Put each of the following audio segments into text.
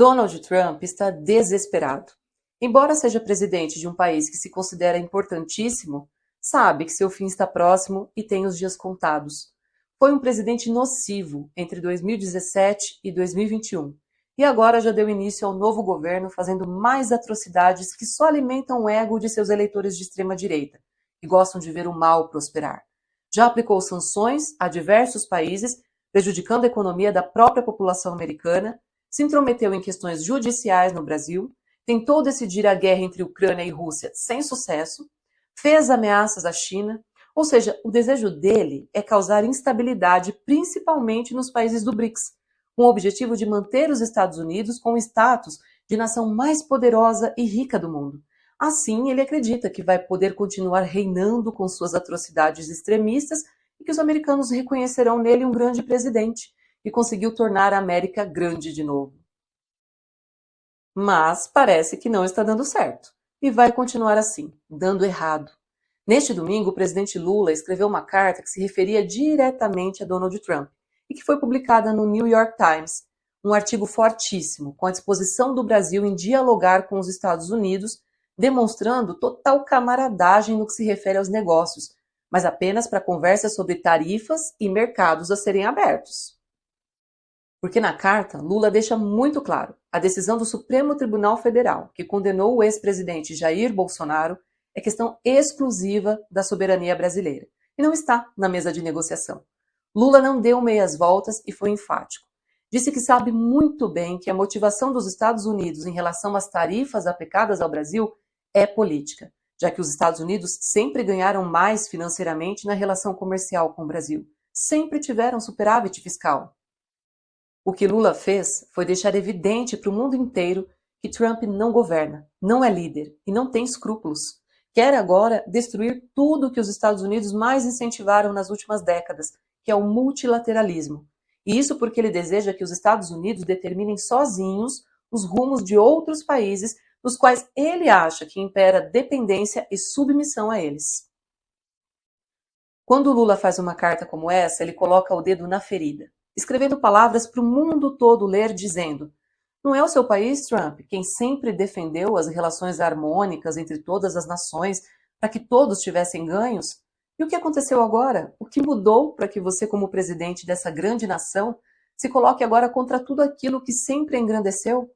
Donald Trump está desesperado. Embora seja presidente de um país que se considera importantíssimo, sabe que seu fim está próximo e tem os dias contados. Foi um presidente nocivo entre 2017 e 2021 e agora já deu início ao novo governo fazendo mais atrocidades que só alimentam o ego de seus eleitores de extrema-direita, que gostam de ver o mal prosperar. Já aplicou sanções a diversos países, prejudicando a economia da própria população americana, se intrometeu em questões judiciais no Brasil, tentou decidir a guerra entre Ucrânia e Rússia sem sucesso, fez ameaças à China, ou seja, o desejo dele é causar instabilidade principalmente nos países do BRICS, com o objetivo de manter os Estados Unidos com o status de nação mais poderosa e rica do mundo. Assim, ele acredita que vai poder continuar reinando com suas atrocidades extremistas e que os americanos reconhecerão nele um grande presidente e conseguiu tornar a América grande de novo. Mas parece que não está dando certo e vai continuar assim, dando errado. Neste domingo, o presidente Lula escreveu uma carta que se referia diretamente a Donald Trump e que foi publicada no New York Times, um artigo fortíssimo, com a disposição do Brasil em dialogar com os Estados Unidos, demonstrando total camaradagem no que se refere aos negócios, mas apenas para conversas sobre tarifas e mercados a serem abertos. Porque na carta, Lula deixa muito claro a decisão do Supremo Tribunal Federal, que condenou o ex-presidente Jair Bolsonaro, é questão exclusiva da soberania brasileira e não está na mesa de negociação. Lula não deu meias voltas e foi enfático. Disse que sabe muito bem que a motivação dos Estados Unidos em relação às tarifas aplicadas ao Brasil é política, já que os Estados Unidos sempre ganharam mais financeiramente na relação comercial com o Brasil, sempre tiveram superávit fiscal. O que Lula fez foi deixar evidente para o mundo inteiro que Trump não governa, não é líder e não tem escrúpulos. Quer agora destruir tudo que os Estados Unidos mais incentivaram nas últimas décadas, que é o multilateralismo. E isso porque ele deseja que os Estados Unidos determinem sozinhos os rumos de outros países nos quais ele acha que impera dependência e submissão a eles. Quando Lula faz uma carta como essa, ele coloca o dedo na ferida, escrevendo palavras para o mundo todo ler, dizendo: não é o seu país, Trump, quem sempre defendeu as relações harmônicas entre todas as nações para que todos tivessem ganhos? E o que aconteceu agora? O que mudou para que você, como presidente dessa grande nação, se coloque agora contra tudo aquilo que sempre engrandeceu?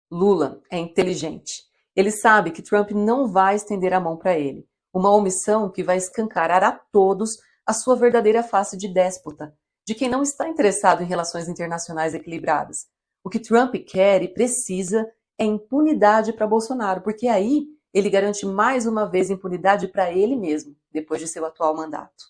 Lula é inteligente. Ele sabe que Trump não vai estender a mão para ele. Uma omissão que vai escancarar a todos a sua verdadeira face de déspota, de quem não está interessado em relações internacionais equilibradas. O que Trump quer e precisa é impunidade para Bolsonaro, porque aí ele garante mais uma vez impunidade para ele mesmo, depois de seu atual mandato.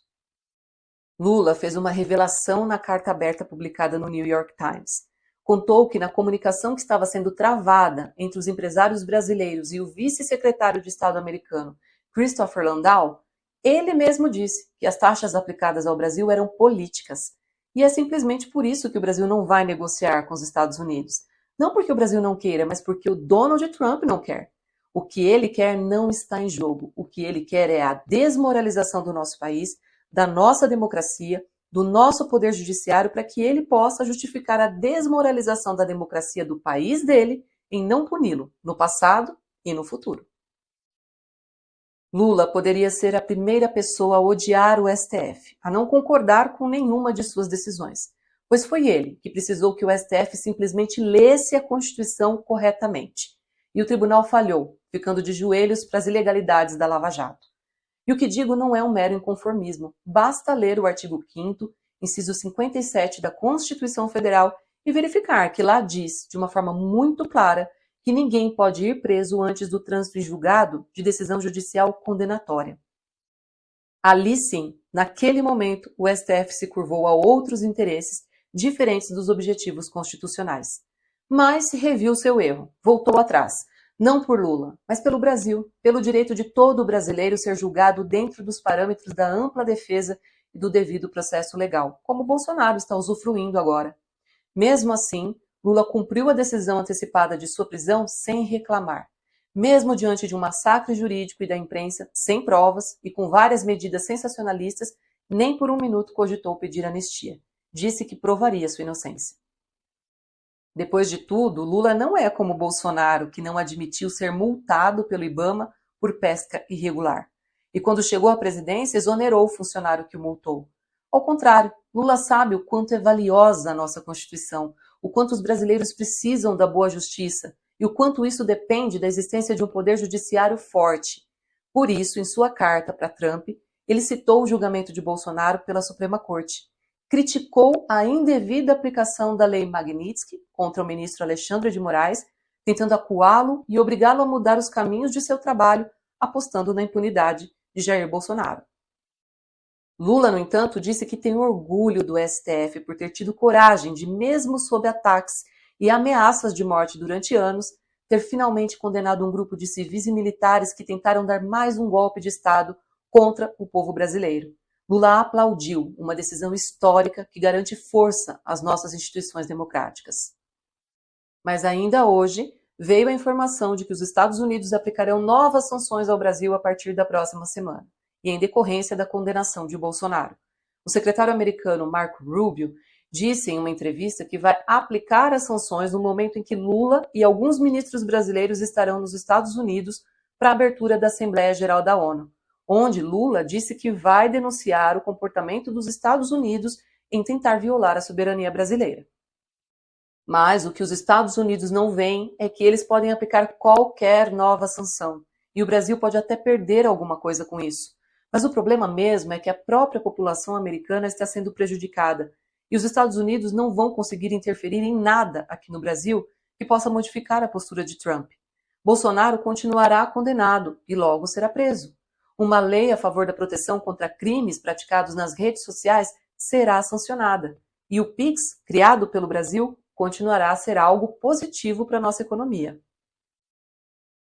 Lula fez uma revelação na carta aberta publicada no New York Times. Contou que na comunicação que estava sendo travada entre os empresários brasileiros e o vice-secretário de Estado americano, Christopher Landau, ele mesmo disse que as taxas aplicadas ao Brasil eram políticas. E é simplesmente por isso que o Brasil não vai negociar com os Estados Unidos. Não porque o Brasil não queira, mas porque o Donald Trump não quer. O que ele quer não está em jogo. O que ele quer é a desmoralização do nosso país, da nossa democracia, do nosso poder judiciário, para que ele possa justificar a desmoralização da democracia do país dele em não puni-lo no passado e no futuro. Lula poderia ser a primeira pessoa a odiar o STF, a não concordar com nenhuma de suas decisões, pois foi ele que precisou que o STF simplesmente lesse a Constituição corretamente. E o tribunal falhou, ficando de joelhos para as ilegalidades da Lava Jato. E o que digo não é um mero inconformismo, basta ler o artigo 5º, inciso 57 da Constituição Federal e verificar que lá diz, de uma forma muito clara, que ninguém pode ir preso antes do trânsito em julgado de decisão judicial condenatória. Ali sim, naquele momento, o STF se curvou a outros interesses diferentes dos objetivos constitucionais. Mas se reviu seu erro, voltou atrás, não por Lula, mas pelo Brasil, pelo direito de todo brasileiro ser julgado dentro dos parâmetros da ampla defesa e do devido processo legal, como Bolsonaro está usufruindo agora. Mesmo assim, Lula cumpriu a decisão antecipada de sua prisão sem reclamar. Mesmo diante de um massacre jurídico e da imprensa, sem provas e com várias medidas sensacionalistas, nem por um minuto cogitou pedir anistia. Disse que provaria sua inocência. Depois de tudo, Lula não é como Bolsonaro, que não admitiu ser multado pelo IBAMA por pesca irregular. E quando chegou à presidência, exonerou o funcionário que o multou. Ao contrário, Lula sabe o quanto é valiosa a nossa Constituição, o quanto os brasileiros precisam da boa justiça e o quanto isso depende da existência de um poder judiciário forte. Por isso, em sua carta para Trump, ele citou o julgamento de Bolsonaro pela Suprema Corte. Criticou a indevida aplicação da Lei Magnitsky contra o ministro Alexandre de Moraes, tentando acuá-lo e obrigá-lo a mudar os caminhos de seu trabalho, apostando na impunidade de Jair Bolsonaro. Lula, no entanto, disse que tem orgulho do STF por ter tido coragem de, mesmo sob ataques e ameaças de morte durante anos, ter finalmente condenado um grupo de civis e militares que tentaram dar mais um golpe de Estado contra o povo brasileiro. Lula aplaudiu uma decisão histórica que garante força às nossas instituições democráticas. Mas ainda hoje veio a informação de que os Estados Unidos aplicarão novas sanções ao Brasil a partir da próxima semana, e em decorrência da condenação de Bolsonaro. O secretário americano Marco Rubio disse em uma entrevista que vai aplicar as sanções no momento em que Lula e alguns ministros brasileiros estarão nos Estados Unidos para a abertura da Assembleia Geral da ONU, onde Lula disse que vai denunciar o comportamento dos Estados Unidos em tentar violar a soberania brasileira. Mas o que os Estados Unidos não veem é que eles podem aplicar qualquer nova sanção, e o Brasil pode até perder alguma coisa com isso. Mas o problema mesmo é que a própria população americana está sendo prejudicada, e os Estados Unidos não vão conseguir interferir em nada aqui no Brasil que possa modificar a postura de Trump. Bolsonaro continuará condenado e logo será preso. Uma lei a favor da proteção contra crimes praticados nas redes sociais será sancionada. E o PIX, criado pelo Brasil, continuará a ser algo positivo para a nossa economia.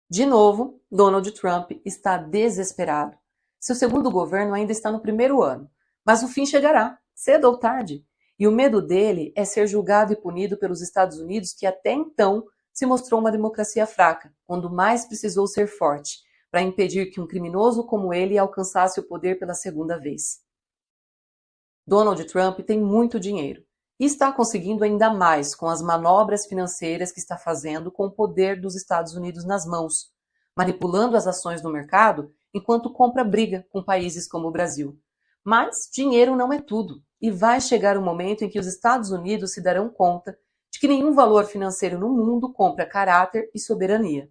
De novo, Donald Trump está desesperado. Seu segundo governo ainda está no primeiro ano, mas o fim chegará, cedo ou tarde. E o medo dele é ser julgado e punido pelos Estados Unidos, que até então se mostrou uma democracia fraca, quando mais precisou ser forte, para impedir que um criminoso como ele alcançasse o poder pela segunda vez. Donald Trump tem muito dinheiro e está conseguindo ainda mais com as manobras financeiras que está fazendo com o poder dos Estados Unidos nas mãos, manipulando as ações no mercado enquanto compra briga com países como o Brasil. Mas dinheiro não é tudo, e vai chegar o momento em que os Estados Unidos se darão conta de que nenhum valor financeiro no mundo compra caráter e soberania.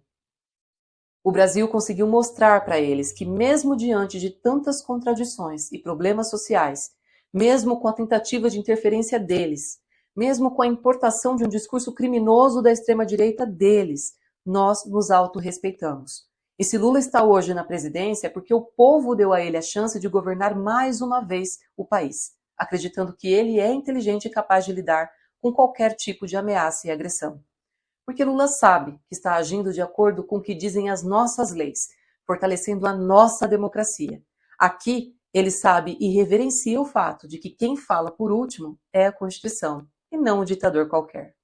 O Brasil conseguiu mostrar para eles que, mesmo diante de tantas contradições e problemas sociais, mesmo com a tentativa de interferência deles, mesmo com a importação de um discurso criminoso da extrema-direita deles, nós nos autorrespeitamos. E se Lula está hoje na presidência é porque o povo deu a ele a chance de governar mais uma vez o país, acreditando que ele é inteligente e capaz de lidar com qualquer tipo de ameaça e agressão. Porque Lula sabe que está agindo de acordo com o que dizem as nossas leis, fortalecendo a nossa democracia. Aqui, ele sabe e reverencia o fato de que quem fala por último é a Constituição, e não um ditador qualquer.